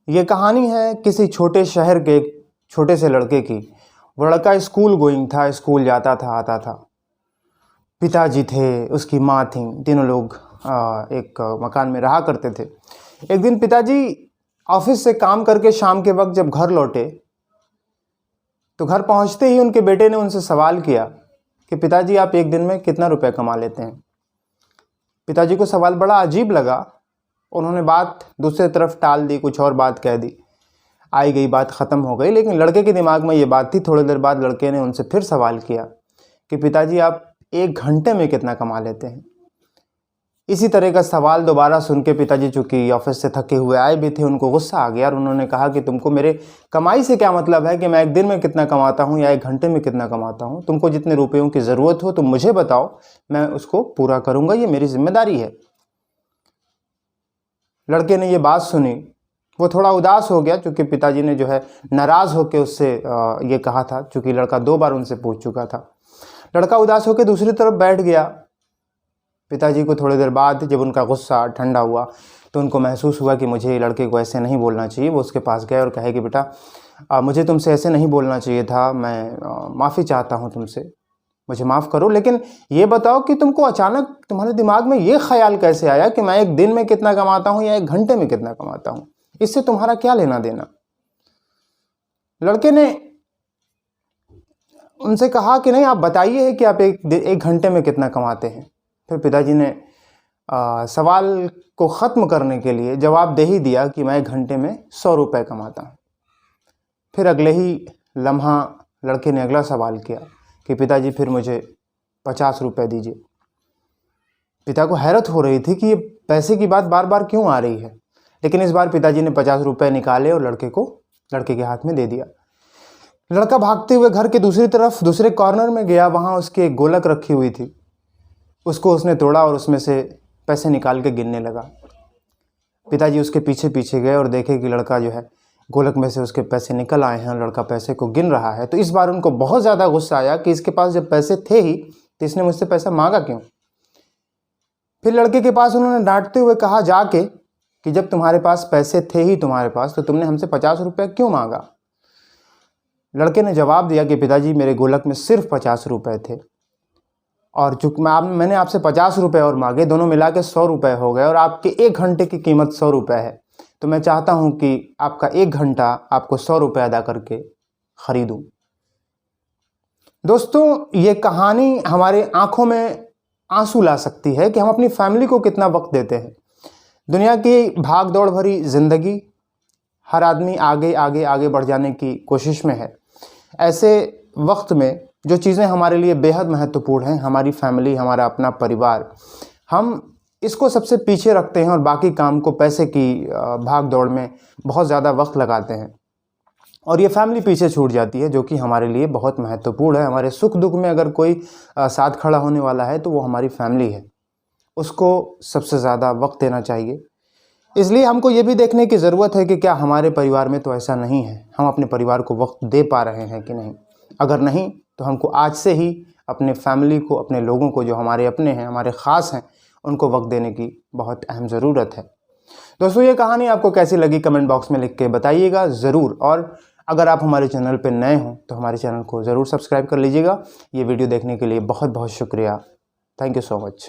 ये कहानी है किसी छोटे शहर के छोटे से लड़के की। वो लड़का स्कूल गोइंग था, स्कूल जाता था आता था। पिताजी थे, उसकी माँ थी, तीनों लोग एक मकान में रहा करते थे। एक दिन पिताजी ऑफिस से काम करके शाम के वक्त जब घर लौटे तो घर पहुंचते ही उनके बेटे ने उनसे सवाल किया कि पिताजी आप एक दिन में कितना रुपए कमा लेते हैं। पिताजी को सवाल बड़ा अजीब लगा। उन्होंने बात दूसरे तरफ टाल दी, कुछ और बात कह दी। आई गई बात ख़त्म हो गई, लेकिन लड़के के दिमाग में ये बात थी। थोड़ी देर बाद लड़के ने उनसे फिर सवाल किया कि पिताजी आप एक घंटे में कितना कमा लेते हैं। इसी तरह का सवाल दोबारा सुन के पिताजी चूँकि ऑफिस से थके हुए आए भी थे, उनको गुस्सा आ गया और उन्होंने कहा कि तुमको मेरे कमाई से क्या मतलब है कि मैं एक दिन में कितना कमाता हूँ या एक घंटे में कितना कमाता हूँ। तुमको जितने रुपयों की ज़रूरत हो तुम मुझे बताओ, मैं उसको पूरा करूँगा, ये मेरी जिम्मेदारी है। लड़के ने ये बात सुनी, वो थोड़ा उदास हो गया क्योंकि पिताजी ने जो है नाराज़ होकर उससे ये कहा था, क्योंकि लड़का 2 बार उनसे पूछ चुका था। लड़का उदास होकर दूसरी तरफ बैठ गया। पिताजी को थोड़ी देर बाद जब उनका गुस्सा ठंडा हुआ तो उनको महसूस हुआ कि मुझे लड़के को ऐसे नहीं बोलना चाहिए। वो उसके पास गए और कहे कि बेटा मुझे तुमसे ऐसे नहीं बोलना चाहिए था, मैं माफ़ी चाहता हूँ तुमसे, मुझे माफ़ करो। लेकिन ये बताओ कि तुमको अचानक तुम्हारे दिमाग में ये ख्याल कैसे आया कि मैं एक दिन में कितना कमाता हूँ या एक घंटे में कितना कमाता हूँ, इससे तुम्हारा क्या लेना देना। लड़के ने उनसे कहा कि नहीं, आप बताइए कि आप एक घंटे में कितना कमाते हैं। फिर पिताजी ने सवाल को ख़त्म करने के लिए जवाब दे ही दिया कि मैं एक घंटे में 100 रुपये कमाता हूँ। फिर अगले ही लम्हा लड़के ने अगला सवाल किया कि पिताजी फिर मुझे 50 रुपये दीजिए। पिता को हैरत हो रही थी कि ये पैसे की बात बार बार क्यों आ रही है, लेकिन इस बार पिताजी ने 50 रुपये निकाले और लड़के के हाथ में दे दिया। लड़का भागते हुए घर के दूसरी तरफ दूसरे कॉर्नर में गया। वहाँ उसकी एक गोलक रखी हुई थी, उसको उसने तोड़ा और उसमें से पैसे निकाल के गिनने लगा। पिताजी उसके पीछे पीछे गए और देखे कि लड़का जो है गोलक में से उसके पैसे निकल आए हैं और लड़का पैसे को गिन रहा है। तो इस बार उनको बहुत ज़्यादा गुस्सा आया कि इसके पास जब पैसे थे ही तो इसने मुझसे पैसा मांगा क्यों। फिर लड़के के पास उन्होंने डांटते हुए कहा जाके कि जब तुम्हारे पास पैसे थे ही तुम्हारे पास तो तुमने हमसे 50 रुपये क्यों मांगा। लड़के ने जवाब दिया कि पिताजी मेरे गोलक में सिर्फ 50 रुपये थे और चूँकि मैंने आपसे 50 रुपये और मांगे, दोनों मिला के 100 रुपये हो गए और आपके एक घंटे की कीमत 100 रुपये है, तो मैं चाहता हूं कि आपका एक घंटा आपको 100 रुपये अदा करके ख़रीदूं। दोस्तों, ये कहानी हमारे आंखों में आंसू ला सकती है कि हम अपनी फैमिली को कितना वक्त देते हैं। दुनिया की भाग दौड़ भरी ज़िंदगी, हर आदमी आगे आगे आगे बढ़ जाने की कोशिश में है। ऐसे वक्त में जो चीज़ें हमारे लिए बेहद महत्वपूर्ण हैं, हमारी फैमिली, हमारा अपना परिवार, हम इसको सबसे पीछे रखते हैं और बाकी काम को पैसे की भाग दौड़ में बहुत ज़्यादा वक्त लगाते हैं और ये फैमिली पीछे छूट जाती है, जो कि हमारे लिए बहुत महत्वपूर्ण है। हमारे सुख दुख में अगर कोई साथ खड़ा होने वाला है तो वो हमारी फैमिली है, उसको सबसे ज़्यादा वक्त देना चाहिए। इसलिए हमको ये भी देखने की ज़रूरत है कि क्या हमारे परिवार में तो ऐसा नहीं है, हम अपने परिवार को वक्त दे पा रहे हैं कि नहीं। अगर नहीं तो हमको आज से ही अपने फैमिली को, अपने लोगों को जो हमारे अपने हैं, हमारे ख़ास हैं, उनको वक्त देने की बहुत अहम ज़रूरत है। दोस्तों, ये कहानी आपको कैसी लगी कमेंट बॉक्स में लिख के बताइएगा ज़रूर। और अगर आप हमारे चैनल पर नए हों तो हमारे चैनल को ज़रूर सब्सक्राइब कर लीजिएगा। ये वीडियो देखने के लिए बहुत बहुत शुक्रिया। Thank you so much.